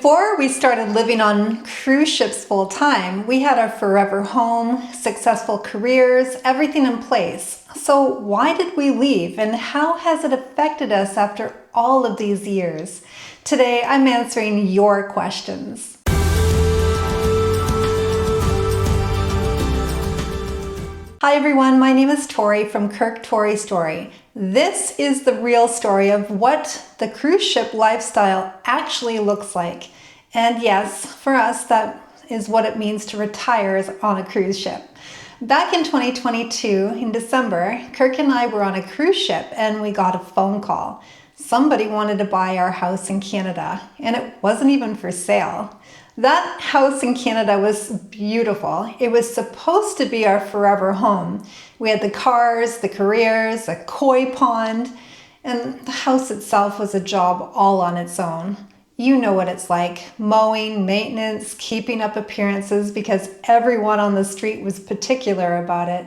Before we started living on cruise ships full time, we had our forever home, successful careers, everything in place. So why did we leave, and how has it affected us after all of these years? Today, I'm answering your questions. Hi everyone, my name is Tori from KirkToriStory. This is the real story of what the cruise ship lifestyle actually looks like. And yes, for us, that is what it means to retire on a cruise ship. Back in 2022, in December, Kirk and I were on a cruise ship and we got a phone call. Somebody wanted to buy our house in Canada, and it wasn't even for sale. That house in Canada was beautiful. It was supposed to be our forever home. We had the cars, the careers, a koi pond, and the house itself was a job all on its own. You know what it's like, mowing, maintenance, keeping up appearances because everyone on the street was particular about it.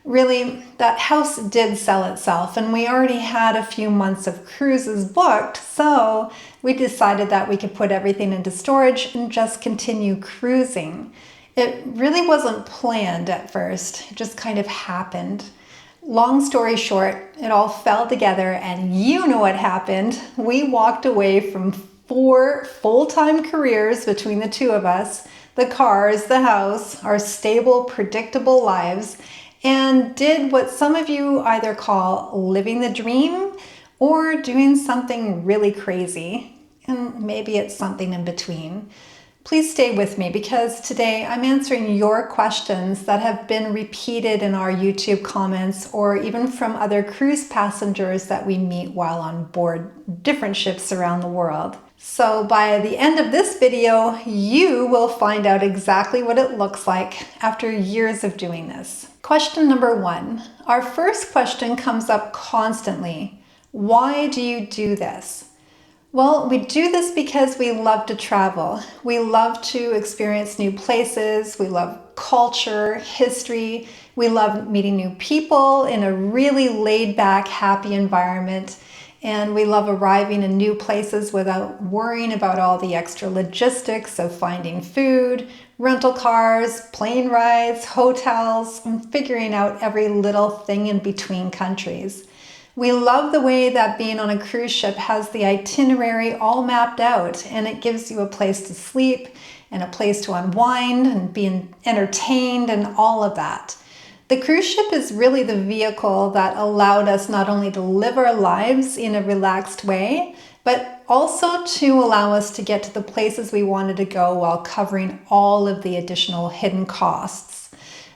Really, that house did sell itself, and we already had a few months of cruises booked, so we decided that we could put everything into storage and just continue cruising. It really wasn't planned at first, it just kind of happened. Long story short, it all fell together, and you know what happened. We walked away from 4 full-time careers between the two of us, the cars, the house, our stable, predictable lives, and did what some of you either call living the dream or doing something really crazy, and maybe it's something in between. Please stay with me because today I'm answering your questions that have been repeated in our YouTube comments or even from other cruise passengers that we meet while on board different ships around the world. So by the end of this video, you will find out exactly what it looks like after years of doing this. Question number 1. Our first question comes up constantly. Why do you do this? Well, we do this because we love to travel. We love to experience new places. We love culture, history. We love meeting new people in a really laid-back, happy environment. And we love arriving in new places without worrying about all the extra logistics of finding food, rental cars, plane rides, hotels, and figuring out every little thing in between countries. We love the way that being on a cruise ship has the itinerary all mapped out, and it gives you a place to sleep and a place to unwind and be entertained and all of that. The cruise ship is really the vehicle that allowed us not only to live our lives in a relaxed way, but also to allow us to get to the places we wanted to go while covering all of the additional hidden costs.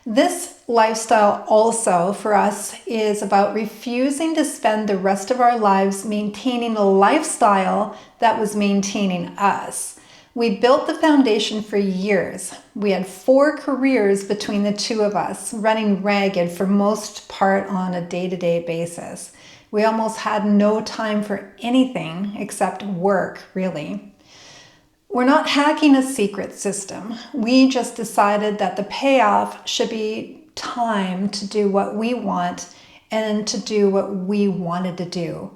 This lifestyle also for us is about refusing to spend the rest of our lives maintaining a lifestyle that was maintaining us. We built the foundation for years. We had 4 careers between the two of us, running ragged for most part on a day-to-day basis. We almost had no time for anything except work, really. We're not hacking a secret system. We just decided that the payoff should be time to do what we want and to do what we wanted to do,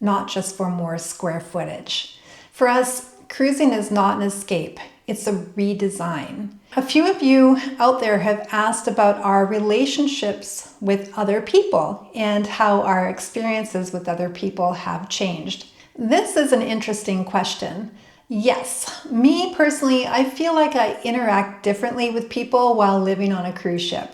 not just for more square footage. For us, cruising is not an escape, it's a redesign. A few of you out there have asked about our relationships with other people and how our experiences with other people have changed. This is an interesting question. Yes, me personally, I feel like I interact differently with people while living on a cruise ship.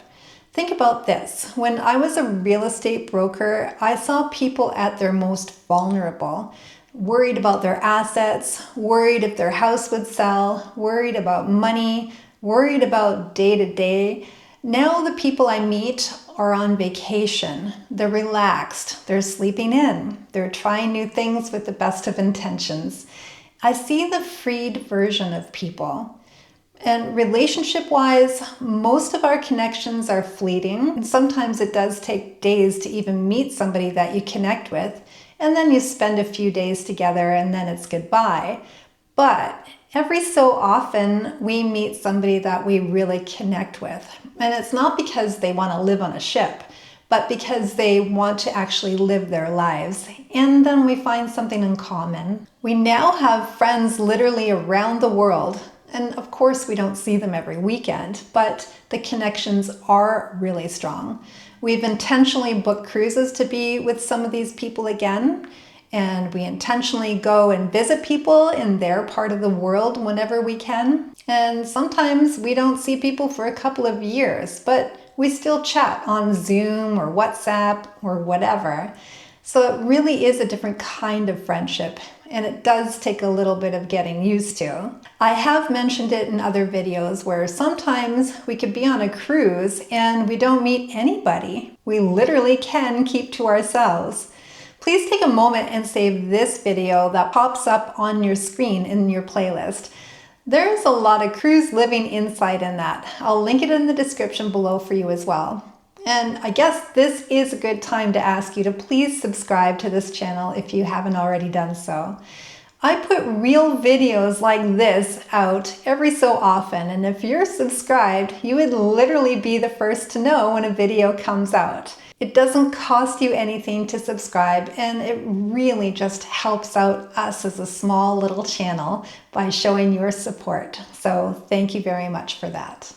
Think about this. When I was a real estate broker, I saw people at their most vulnerable. Worried about their assets, worried if their house would sell, worried about money, worried about day-to-day. Now the people I meet are on vacation. They're relaxed. They're sleeping in. They're trying new things with the best of intentions. I see the freed version of people. And relationship-wise, most of our connections are fleeting. And sometimes it does take days to even meet somebody that you connect with. And then you spend a few days together and then it's goodbye. But every so often we meet somebody that we really connect with. And it's not because they want to live on a ship. but because they want to actually live their lives. And then we find something in common. We now have friends literally around the world. And of course, we don't see them every weekend, but the connections are really strong. We've intentionally booked cruises to be with some of these people again. And we intentionally go and visit people in their part of the world whenever we can. And sometimes we don't see people for a couple of years, but we still chat on Zoom or WhatsApp or whatever. So it really is a different kind of friendship, and it does take a little bit of getting used to. I have mentioned it in other videos where sometimes we could be on a cruise and we don't meet anybody. We literally can keep to ourselves. Please take a moment and save this video that pops up on your screen in your playlist. There's a lot of cruise living insight in that. I'll link it in the description below for you as well. And I guess this is a good time to ask you to please subscribe to this channel if you haven't already done so. I put real videos like this out every so often, and if you're subscribed, you would literally be the first to know when a video comes out. It doesn't cost you anything to subscribe, and it really just helps out us as a small little channel by showing your support. So thank you very much for that.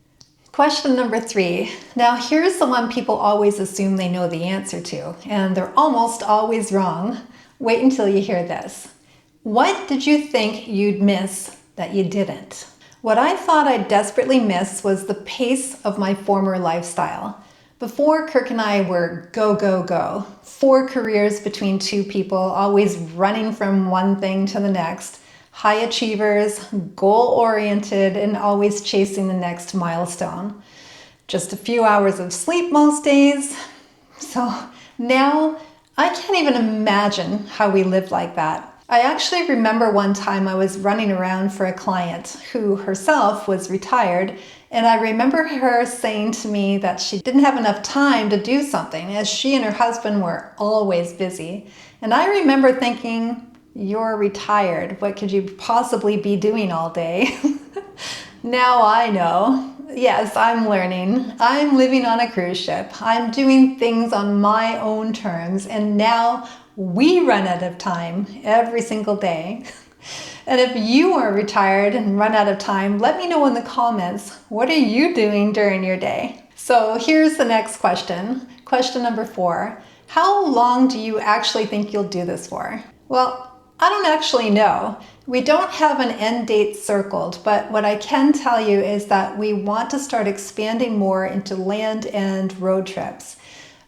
Question number 3. Now here's the one people always assume they know the answer to, and they're almost always wrong. Wait until you hear this. What did you think you'd miss that you didn't? What I thought I'd desperately miss was the pace of my former lifestyle. Before, Kirk and I were go, go, go. 4 careers between 2 people, always running from one thing to the next. High achievers, goal-oriented, and always chasing the next milestone. Just a few hours of sleep most days. So now I can't even imagine how we lived like that. I actually remember one time I was running around for a client who herself was retired, and I remember her saying to me that she didn't have enough time to do something as she and her husband were always busy. And I remember thinking, you're retired. What could you possibly be doing all day? Now I know. Yes, I'm learning. I'm living on a cruise ship. I'm doing things on my own terms, and now we run out of time every single day. And if you are retired and run out of time, let me know in the comments, what are you doing during your day? So here's the next question. Question number 4. How long do you actually think you'll do this for? Well, I don't actually know. We don't have an end date circled, but what I can tell you is that we want to start expanding more into land and road trips.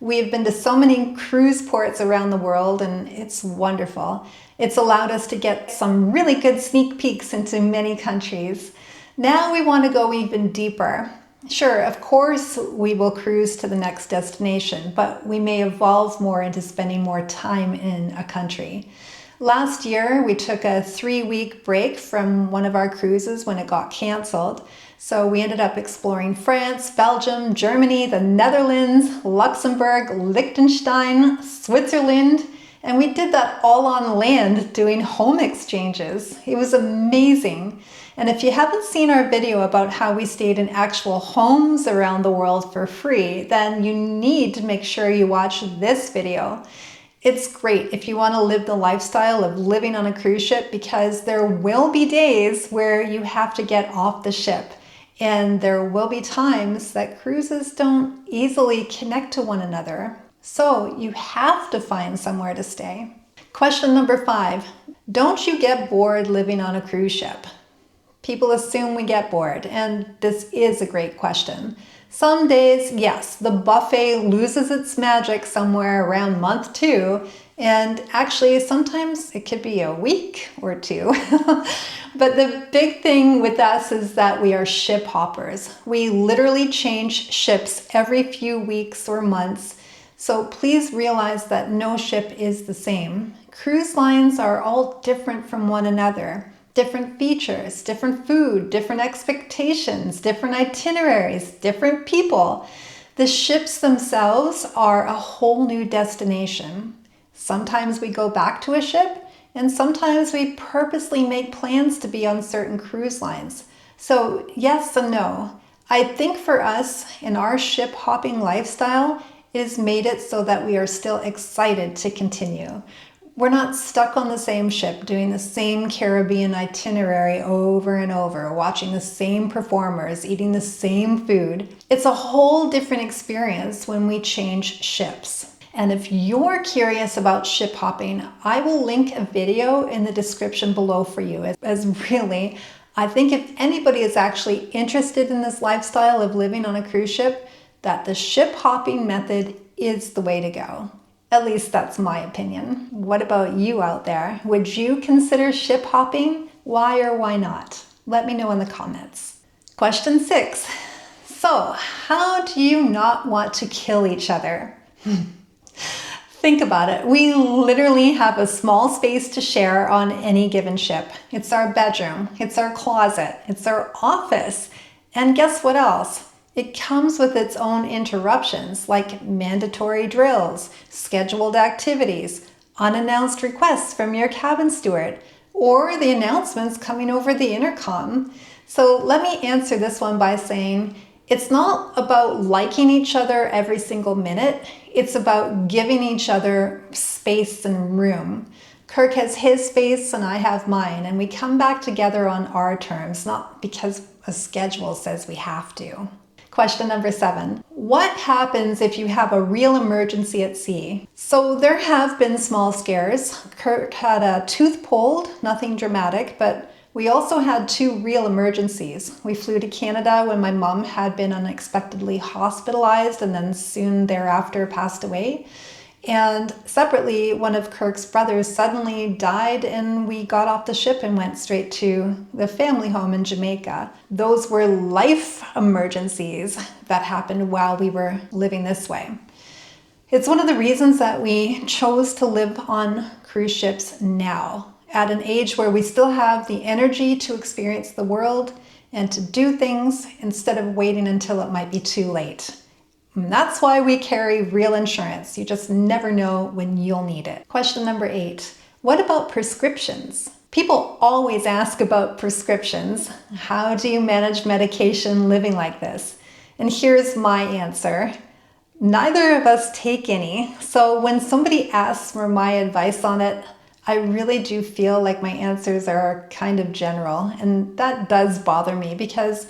We've been to so many cruise ports around the world, and it's wonderful. It's allowed us to get some really good sneak peeks into many countries. Now we want to go even deeper. Sure, of course, we will cruise to the next destination, but we may evolve more into spending more time in a country. Last year, we took a 3-week break from one of our cruises when it got canceled. So we ended up exploring France, Belgium, Germany, the Netherlands, Luxembourg, Liechtenstein, Switzerland, and we did that all on land doing home exchanges. It was amazing. And if you haven't seen our video about how we stayed in actual homes around the world for free, then you need to make sure you watch this video. It's great if you want to live the lifestyle of living on a cruise ship, because there will be days where you have to get off the ship. And there will be times that cruises don't easily connect to one another. So you have to find somewhere to stay. Question number 5. Don't you get bored living on a cruise ship? People assume we get bored, and this is a great question. Some days, yes, the buffet loses its magic somewhere around month 2, and actually sometimes it could be a week or 2. But the big thing with us is that we are ship hoppers. We literally change ships every few weeks or months. So please realize that no ship is the same. Cruise lines are all different from one another. Different features, different food, different expectations, different itineraries, different people. The ships themselves are a whole new destination. Sometimes we go back to a ship, and sometimes we purposely make plans to be on certain cruise lines. So yes and no. I think for us in our ship hopping lifestyle, it has made it so that we are still excited to continue. We're not stuck on the same ship doing the same Caribbean itinerary over and over, watching the same performers, eating the same food. It's a whole different experience when we change ships. And if you're curious about ship hopping, I will link a video in the description below for you. As really, I think if anybody is actually interested in this lifestyle of living on a cruise ship, that the ship hopping method is the way to go. At least that's my opinion. What about you out there? Would you consider ship hopping? Why or why not? Let me know in the comments. Question 6. So, how do you not want to kill each other? Think about it. We literally have a small space to share on any given ship. It's our bedroom, it's our closet, it's our office. And guess what else? It comes with its own interruptions like mandatory drills, scheduled activities, unannounced requests from your cabin steward, or the announcements coming over the intercom. So let me answer this one by saying it's not about liking each other every single minute. It's about giving each other space and room. Kirk has his space and I have mine, and we come back together on our terms, not because a schedule says we have to. Question number 7. What happens if you have a real emergency at sea? So there have been small scares. Kirk had a tooth pulled, nothing dramatic, but we also had 2 real emergencies. We flew to Canada when my mom had been unexpectedly hospitalized and then soon thereafter passed away. And separately, one of Kirk's brothers suddenly died and we got off the ship and went straight to the family home in Jamaica. Those were life emergencies that happened while we were living this way. It's one of the reasons that we chose to live on cruise ships now, at an age where we still have the energy to experience the world and to do things instead of waiting until it might be too late. And that's why we carry real insurance. You just never know when you'll need it. Question number 8. What about prescriptions? People always ask about prescriptions. How do you manage medication living like this? And here's my answer. Neither of us take any. So when somebody asks for my advice on it, I really do feel like my answers are kind of general. And that does bother me because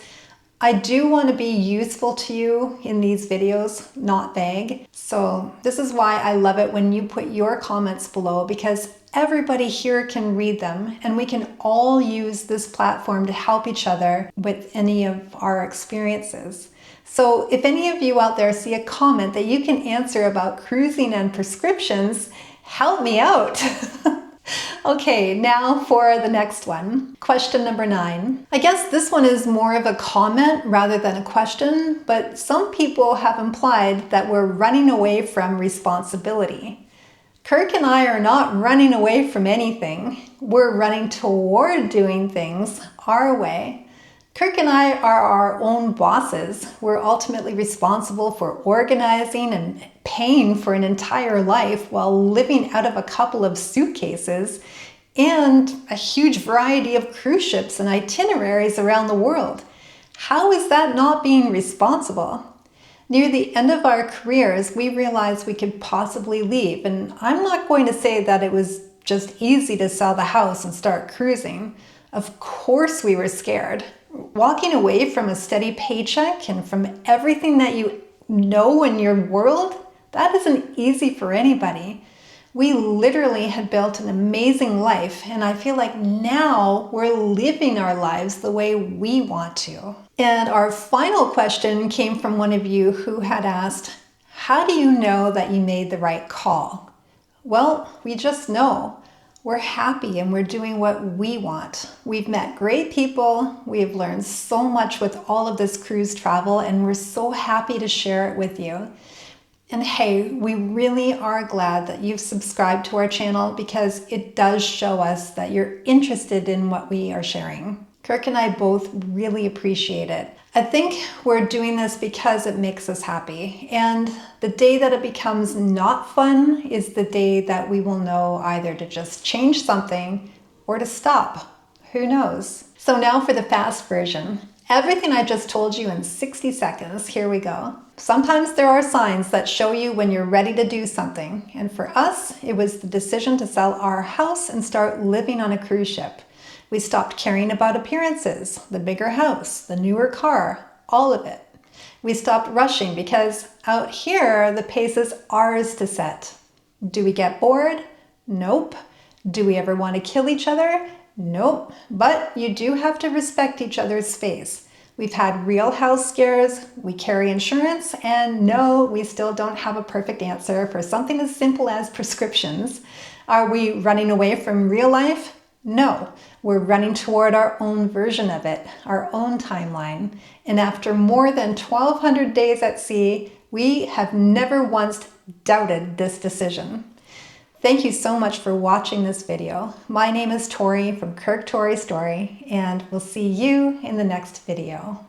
I do want to be useful to you in these videos, not vague. So this is why I love it when you put your comments below, because everybody here can read them and we can all use this platform to help each other with any of our experiences. So if any of you out there see a comment that you can answer about cruising and prescriptions, help me out. Okay, now for the next one. Question number 9. I guess this one is more of a comment rather than a question, but some people have implied that we're running away from responsibility. Kirk and I are not running away from anything. We're running toward doing things our way. Kirk and I are our own bosses. We're ultimately responsible for organizing and paying for an entire life while living out of a couple of suitcases and a huge variety of cruise ships and itineraries around the world. How is that not being responsible? Near the end of our careers, we realized we could possibly leave, and I'm not going to say that it was just easy to sell the house and start cruising. Of course we were scared. Walking away from a steady paycheck and from everything that you know in your world, that isn't easy for anybody. We literally had built an amazing life, and I feel like now we're living our lives the way we want to. And our final question came from one of you who had asked, how do you know that you made the right call? Well, we just know. We're happy and we're doing what we want. We've met great people. We've learned so much with all of this cruise travel, and we're so happy to share it with you. And hey, we really are glad that you've subscribed to our channel because it does show us that you're interested in what we are sharing. Kirk and I both really appreciate it. I think we're doing this because it makes us happy. And the day that it becomes not fun is the day that we will know either to just change something or to stop. Who knows? So now for the fast version. Everything I just told you in 60 seconds. Here we go. Sometimes there are signs that show you when you're ready to do something. And for us, it was the decision to sell our house and start living on a cruise ship. We stopped caring about appearances, the bigger house, the newer car, all of it. We stopped rushing because out here, the pace is ours to set. Do we get bored? Nope. Do we ever want to kill each other? Nope. But you do have to respect each other's space. We've had real house scares, we carry insurance, and no, we still don't have a perfect answer for something as simple as prescriptions. Are we running away from real life? No, we're running toward our own version of it, our own timeline. And after more than 1,200 days at sea, we have never once doubted this decision. Thank you so much for watching this video. My name is Tori from KirkToriStory, and we'll see you in the next video.